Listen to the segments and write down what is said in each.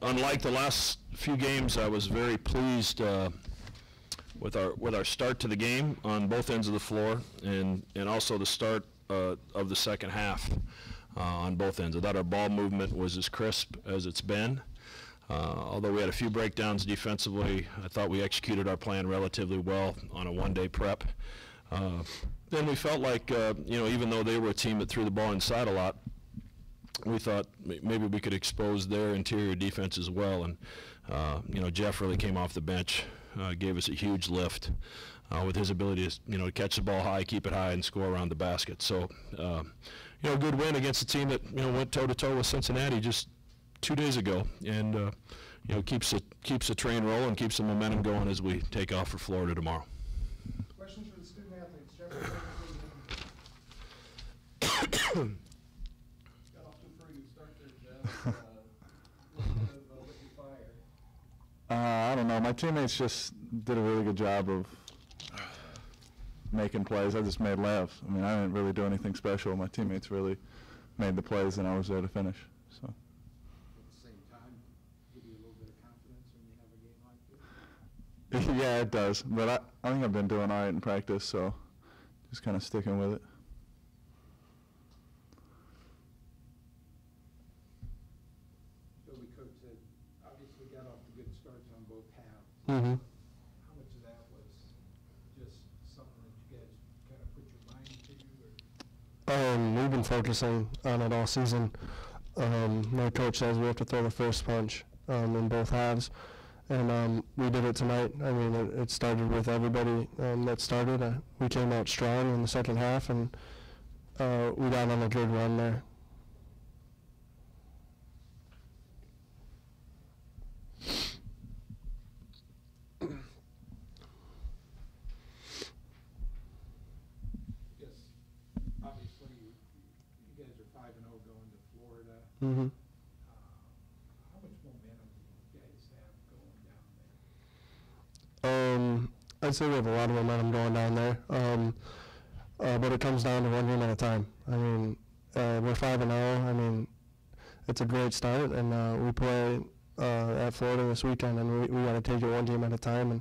Unlike the last few games, I was very pleased with our start to the game on both ends of the floor, and also the start of the second half on both ends. I thought our ball movement was as crisp as it's been. Although we had a few breakdowns defensively, I thought we executed our plan relatively well on a one-day prep. Then we felt like, even though they were a team that threw the ball inside a lot, we thought maybe we could expose their interior defense as well. And, Jeff really came off the bench, gave us a huge lift with his ability to, to catch the ball high, keep it high, and score around the basket. So, a good win against a team that, went toe-to-toe with Cincinnati just 2 days ago, and keeps the train rolling, keeps the momentum going as we take off for Florida tomorrow. Questions for the student athletes, Jeffrey? Got off to a pretty good start there, Jeff. What lit your fire? I don't know. My teammates just did a really good job of making plays. I just made laps. I mean, I didn't really do anything special. My teammates really made the plays, and I was there to finish. So. Yeah, it does. But I think I've been doing all right in practice, so just kind of sticking with it. Billy, Coach said, obviously got off to good starts on both halves. Mm-hmm. How much of that was just something that you guys kind of put your mind to? We've been focusing on it all season. My coach says we have to throw the first punch in both halves. And we did it tonight. I mean, it started with everybody that started. We came out strong in the second half, and we got on a good run there. Yes, obviously you guys are 5-0 going to Florida. Mm-hmm. I'd say we have a lot of momentum going down there, but it comes down to one game at a time. I mean, we're 5-0. I mean, it's a great start, and we play at Florida this weekend, and we got to take it one game at a time.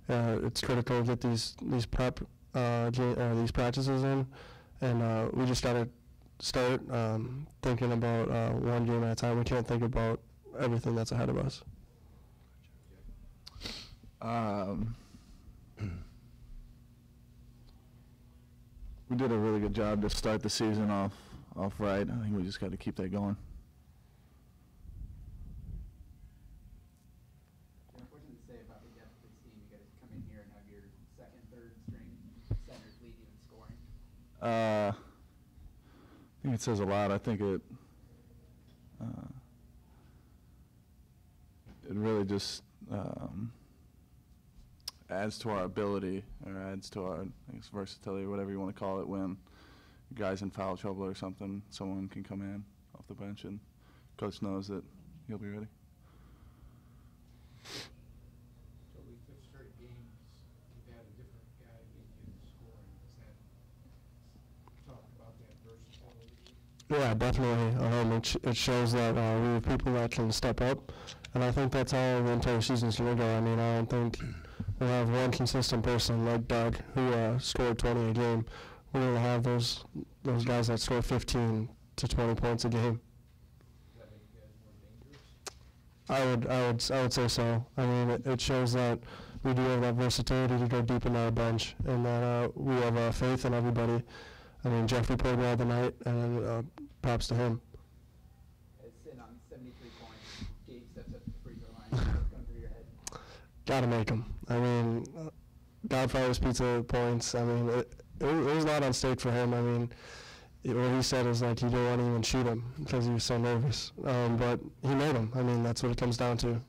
And it's critical to get these practices in, and we just got to start thinking about one game at a time. We can't think about everything that's ahead of us. We did a really good job to start the season off right. I think we just got to keep that going. What does it say about the depth of this team? You guys come in here and have your second, third string centers lead you in scoring. I think it says a lot. I think it really just adds to our ability, or adds to our, I guess, versatility, or whatever you want to call it, when guys in foul trouble or something, someone can come in off the bench, and coach knows that he'll be ready. So we 5 straight games, you've had a different guy lead you in scoring. Does that talk about that versatility? Yeah, definitely. It shows that we have people that can step up, and I think that's how the entire season's going to go. I mean, I don't think we'll have one consistent person like Doug who scored 20 a game. We're going to have those guys that score 15 to 20 points a game. Does that make you guys more dangerous? I would say so. I mean, it shows that we do have that versatility to go deep into our bench, and that we have faith in everybody. I mean, Jeffrey played well tonight, and props to him. Sitting on 73 points, Gabe steps up to the free throw line. What's going through your head? Gotta make them. I mean, Godfather's Pizza points. I mean, it was a lot on stake for him. I mean, what he said is like he didn't want to even shoot him because he was so nervous. But he made them. I mean, that's what it comes down to.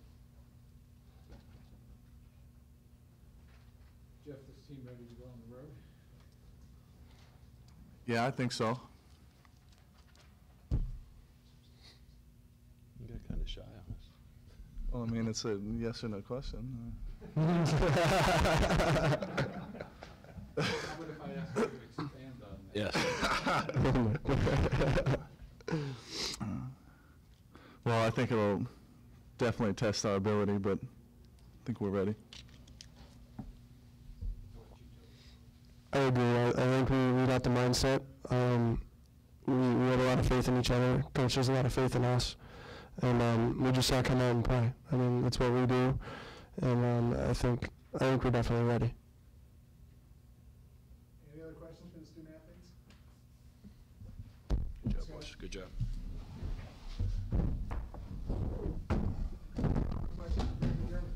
Jeff, this team ready to go on the road? Yeah, I think so. You got kind of shy on us. Well, I mean, it's a yes or no question. How about if I ask you to expand on that? Yes. Well, I think it'll definitely test our ability, but I think we're ready. I agree. I think we got the mindset. We had a lot of faith in each other. Coach has a lot of faith in us. And we just got to come out and play. I mean, that's what we do. And I think we're definitely ready. Any other questions for the student athletes? Good job, boys. Good job. Questions for Jeremy?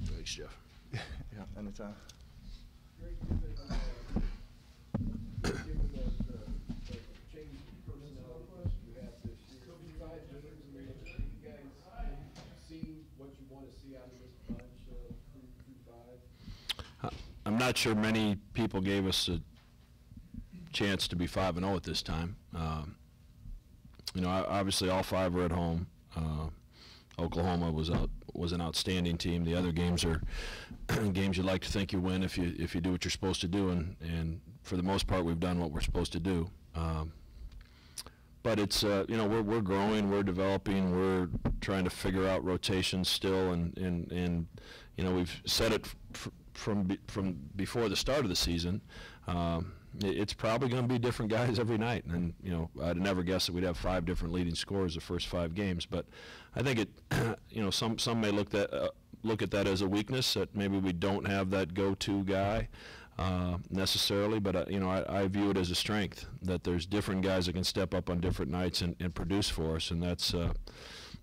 Thanks, Jeff. Yeah, anytime. Greg, do you think, given the change in personnel you have this year, 5 different groups, you guys see what you want to see out of this bunch through 5? I'm not sure many people gave us a chance to be 5-0 at this time. You know, obviously all 5 were at home. Oklahoma was an outstanding team. The other games are games you'd like to think you win if you do what you're supposed to do, and for the most part we've done what we're supposed to do. But it's you know, we're growing, we're developing, we're trying to figure out rotations still, and you know, we've said it from before the start of the season. It's probably going to be different guys every night, and you know, I'd never guessed that we'd have 5 different leading scorers the first 5 games. But I think it, you know, some may look at that as a weakness, that maybe we don't have that go-to guy necessarily. But you know, I view it as a strength that there's different guys that can step up on different nights and produce for us, and that's you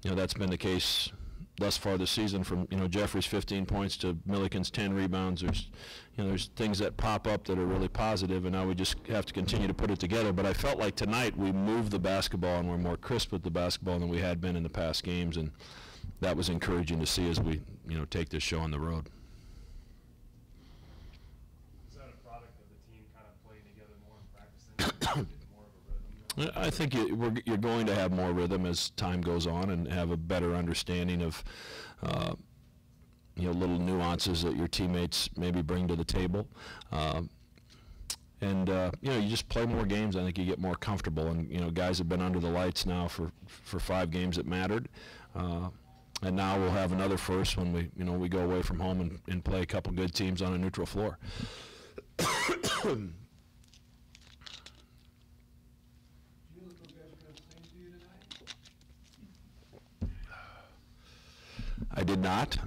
know, that's been the case thus far this season, from, you know, Jeffrey's 15 points to Milliken's 10 rebounds. There's, you know, there's things that pop up that are really positive, and now we just have to continue to put it together. But I felt like tonight we moved the basketball and we're more crisp with the basketball than we had been in the past games, and that was encouraging to see as we, you know, take this show on the road. Is that a product of the team kind of playing together more and practicing? More of a rhythm? I think you're going to have more rhythm as time goes on, and have a better understanding of you know, little nuances that your teammates maybe bring to the table. And you know, you just play more games. I think you get more comfortable, and you know, guys have been under the lights now for 5 games that mattered, and now we'll have another first when we go away from home and play a couple good teams on a neutral floor. I did not,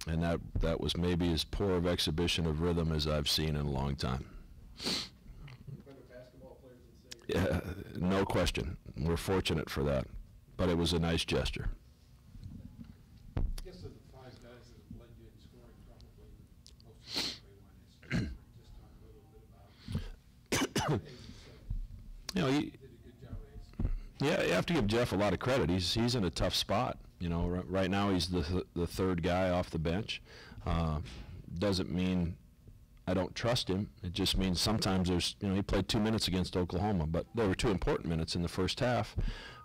and that was maybe as poor of exhibition of rhythm as I've seen in a long time. Yeah, no question. We're fortunate for that, but it was a nice gesture. I guess of the 5 guys that have led you in scoring, probably most of everyone is just talk a little bit about You know, did a good job, Ace. yeah, you have to give Jeff a lot of credit. He's in a tough spot. You know, right now he's the 3rd guy off the bench. Doesn't mean I don't trust him. It just means sometimes there's, you know, he played 2 minutes against Oklahoma, but there were 2 important minutes in the first half.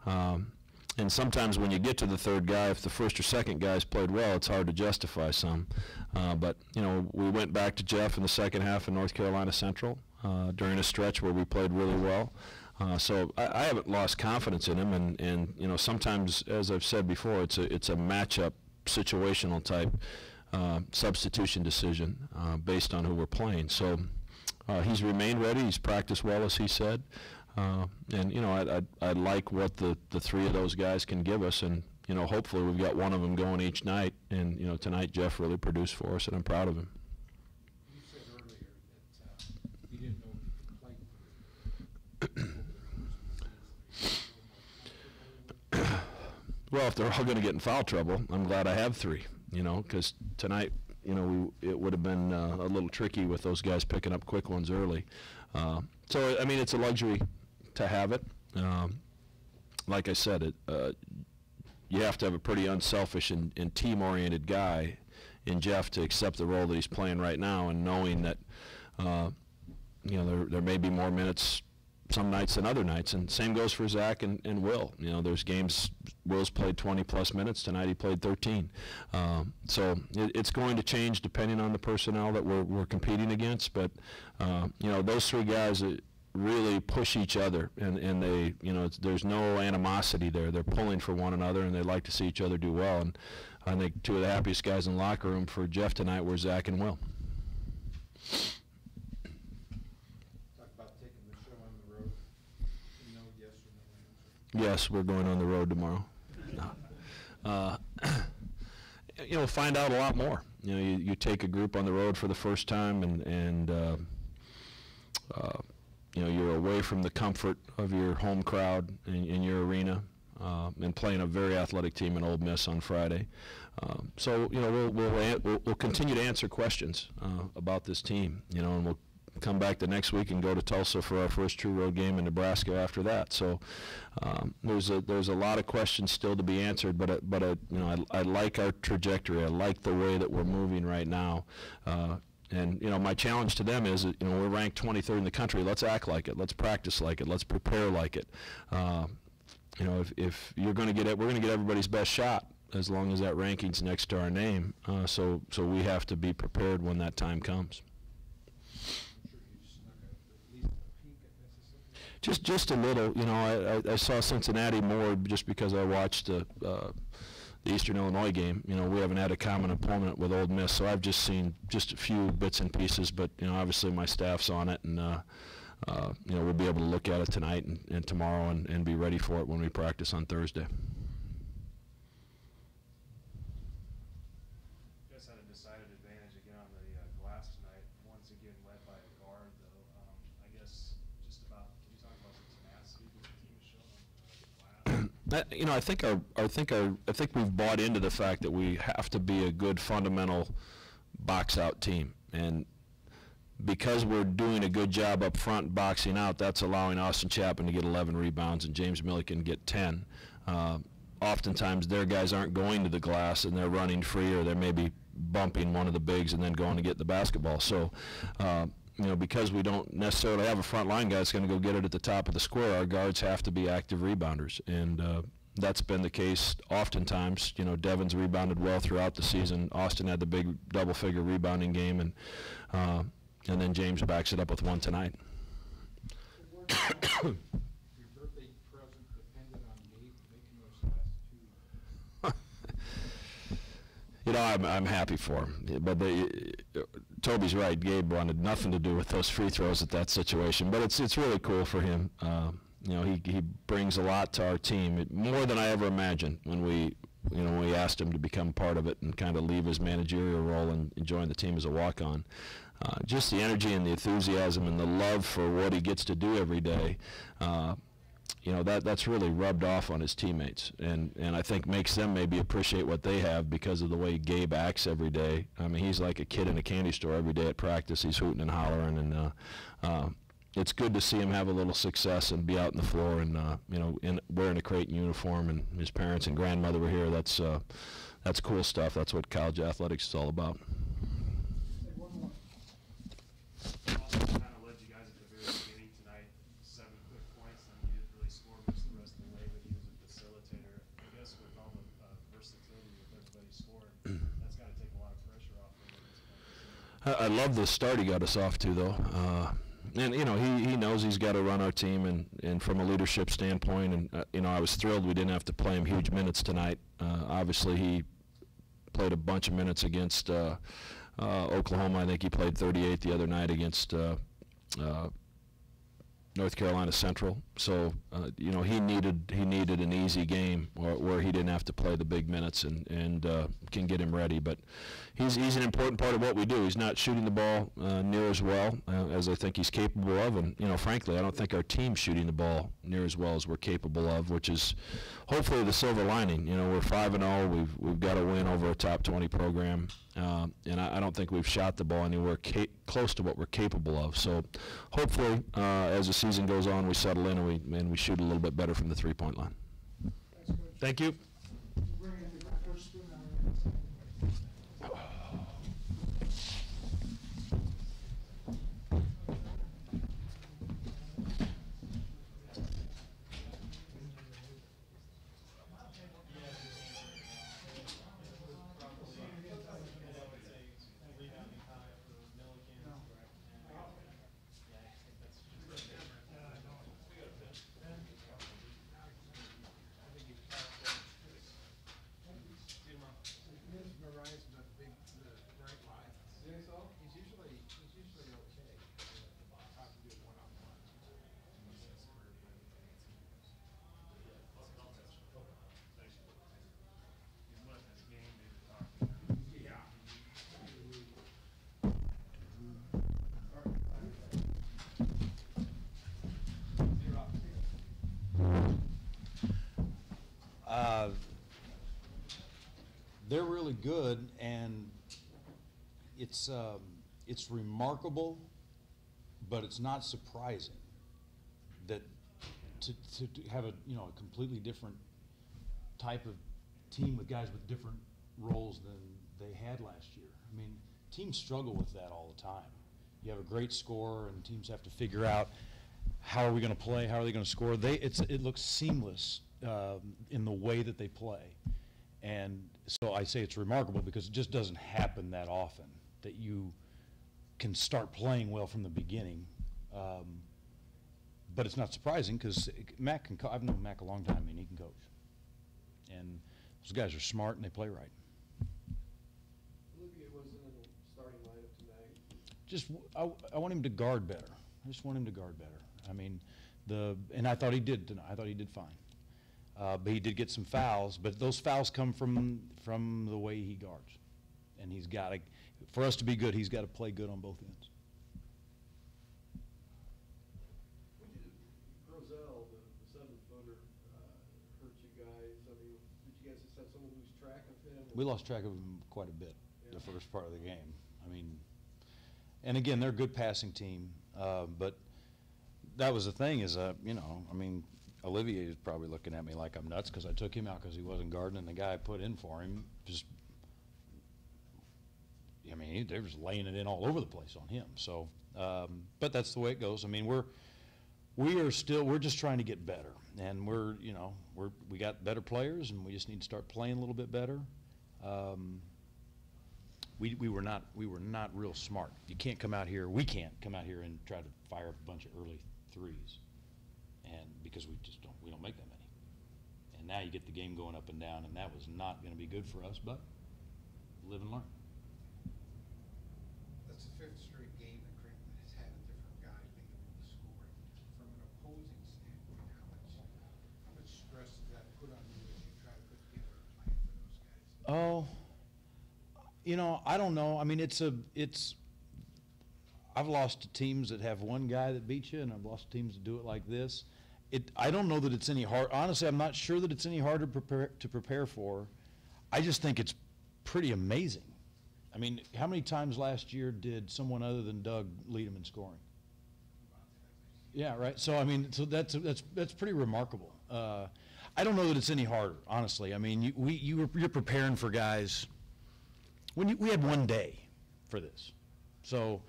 And sometimes when you get to the 3rd guy, if the 1st or 2nd guys played well, it's hard to justify some. But, you know, we went back to Jeff in the second half in North Carolina Central during a stretch where we played really well. So I haven't lost confidence in him, and you know, sometimes, as I've said before, it's a matchup, situational type substitution decision based on who we're playing. So he's remained ready. He's practiced well, as he said, and you know, I like what the 3 of those guys can give us, and you know, hopefully we've got one of them going each night. And you know, tonight Jeff really produced for us, and I'm proud of him. You said earlier that you didn't know if you could play. Well, if they're all going to get in foul trouble, I'm glad I have 3, you know, because tonight, you know, it would have been a little tricky with those guys picking up quick ones early. So, I mean, it's a luxury to have it. Like I said, you have to have a pretty unselfish and team-oriented guy in Jeff to accept the role that he's playing right now, and knowing that, you know, there may be more minutes some nights than other nights, and same goes for Zach and Will. You know, there's games Will's played 20+ minutes. Tonight he played 13. So it's going to change depending on the personnel that we're competing against. But you know, those 3 guys, really push each other, and they, there's no animosity there. They're pulling for one another, and they like to see each other do well. And I think two of the happiest guys in the locker room for Jeff tonight were Zach and Will. Talk about taking the show on the road. No yes or no answer. Yes, we're going on the road tomorrow. Find out a lot more. You take a group on the road for the first time, and you're away from the comfort of your home crowd in your arena, and playing a very athletic team in Ole Miss on Friday. So we'll continue to answer questions about this team, and we'll come back the next week and go to Tulsa for our first true road game in Nebraska after that. So there's a lot of questions still to be answered, but I like our trajectory. I like the way that we're moving right now. And my challenge to them is, we're ranked 23rd in the country. Let's act like it. Let's practice like it. Let's prepare like it. If you're going to get it, we're going to get everybody's best shot as long as that ranking's next to our name. So we have to be prepared when that time comes. Just a little, I saw Cincinnati more just because I watched the Eastern Illinois game. We haven't had a common opponent with Ole Miss, so I've just seen just a few bits and pieces. But obviously my staff's on it, and we'll be able to look at it tonight and tomorrow and be ready for it when we practice on Thursday. You guys had a decided advantage again on the glass tonight. Once again led by a guard, though. I guess just about, can you talk about the tenacity that the team has shown on the glass? I think we've bought into the fact that we have to be a good fundamental box out team, and because we're doing a good job up front boxing out, that's allowing Austin Chapman to get 11 rebounds and James Milliken get 10. Oftentimes their guys aren't going to the glass and they're running free, or they're maybe bumping one of the bigs and then going to get the basketball. So because we don't necessarily have a front line guy that's going to go get it at the top of the square, our guards have to be active rebounders, and that's been the case oftentimes. Devin's rebounded well throughout the season. Austin had the big double-figure rebounding game, and then James backs it up with one tonight. Your birthday present depended on Gabe making those last two. I'm happy for him, but Toby's right. Gabe wanted nothing to do with those free throws at that situation, but it's really cool for him. He brings a lot to our team, more than I ever imagined when we asked him to become part of it and kind of leave his managerial role and join the team as a walk-on. Just the energy and the enthusiasm and the love for what he gets to do every day, that's really rubbed off on his teammates, and I think makes them maybe appreciate what they have because of the way Gabe acts every day. I mean, he's like a kid in a candy store every day at practice. He's hooting and hollering, and it's good to see him have a little success and be out on the floor and wearing a Creighton uniform, and his parents and grandmother were here. That's cool stuff. That's what college athletics is all about. Also kind of led you guys at the very beginning tonight, 7 quick points, and you didn't really score much the rest of the way, but he was a facilitator. I guess with all the versatility with everybody scoring, that's got to take a lot of pressure off him at this point. I love the start he got us off to, though. And he knows he's got to run our team, and from a leadership standpoint, and I was thrilled we didn't have to play him huge minutes tonight. Obviously he played a bunch of minutes against Oklahoma. I think he played 38 the other night against North Carolina Central. So he needed an easy game where he didn't have to play the big minutes and can get him ready. But he's an important part of what we do. He's not shooting the ball near as well as I think he's capable of, and frankly, I don't think our team's shooting the ball near as well as we're capable of, which is hopefully the silver lining. We're 5-0. We've got to win over a top 20 program, and I don't think we've shot the ball anywhere close to what we're capable of. So hopefully, as the season goes on, we settle in and we shoot a little bit better from the three-point line. Thank you. They're really good, and it's remarkable, but it's not surprising that to have a completely different type of team with guys with different roles than they had last year. I mean, teams struggle with that all the time. You have a great scorer, and teams have to figure out how are we going to play, how are they going to score. It looks seamless in the way that they play. And so I say it's remarkable because it just doesn't happen that often that you can start playing well from the beginning. But it's not surprising because Mac can. I've known Mac a long time, and he can coach. And those guys are smart and they play right. Olivier wasn't in the starting lineup tonight. Just I want him to guard better. I just want him to guard better. I mean, and I thought he did tonight. I thought he did fine. But he did get some fouls, but those fouls come from the way he guards. And he's got to, for us to be good, he's got to play good on both ends. Roselle, the 7-footer, hurt you guys. I mean, did you guys just have someone lose track of him? We lost track of him quite a bit Yeah. the first part of the game. I mean, and again, they're a good passing team, but that was the thing is, I mean, Olivier is probably looking at me like I'm nuts because I took him out because he wasn't guarding, and the guy I put in for him just, I mean, they were just laying it in all over the place on him. So, but that's the way it goes. I mean, we're just trying to get better, and we got better players, and we just need to start playing a little bit better. We were not real smart. You can't come out here. We can't come out here and try to fire up a bunch of early threes, and because we don't make that many. And now you get the game going up and down, and that was not going to be good for us. But live and learn. That's the 5th straight game that Creighton has had a different guy being able to score. From an opposing standpoint, how much stress does that put on you as you try to put together a plan for those guys? Oh, I don't know. I mean, I've lost to teams that have one guy that beats you, and I've lost to teams that do it like this. I don't know that it's any hard. Honestly, I'm not sure that it's any harder to prepare for. I just think it's pretty amazing. I mean, how many times last year did someone other than Doug lead them in scoring? Yeah, right. So I mean, that's pretty remarkable. I don't know that it's any harder, honestly. I mean, you're preparing for guys. We had one day for this, so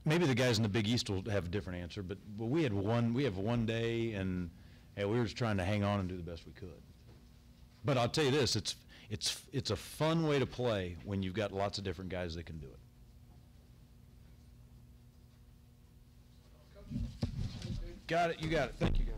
maybe the guys in the Big East will have a different answer. But we have one day, and we were just trying to hang on and do the best we could. But I'll tell you this: it's a fun way to play when you've got lots of different guys that can do it. Got it. You got it. Thank you, guys.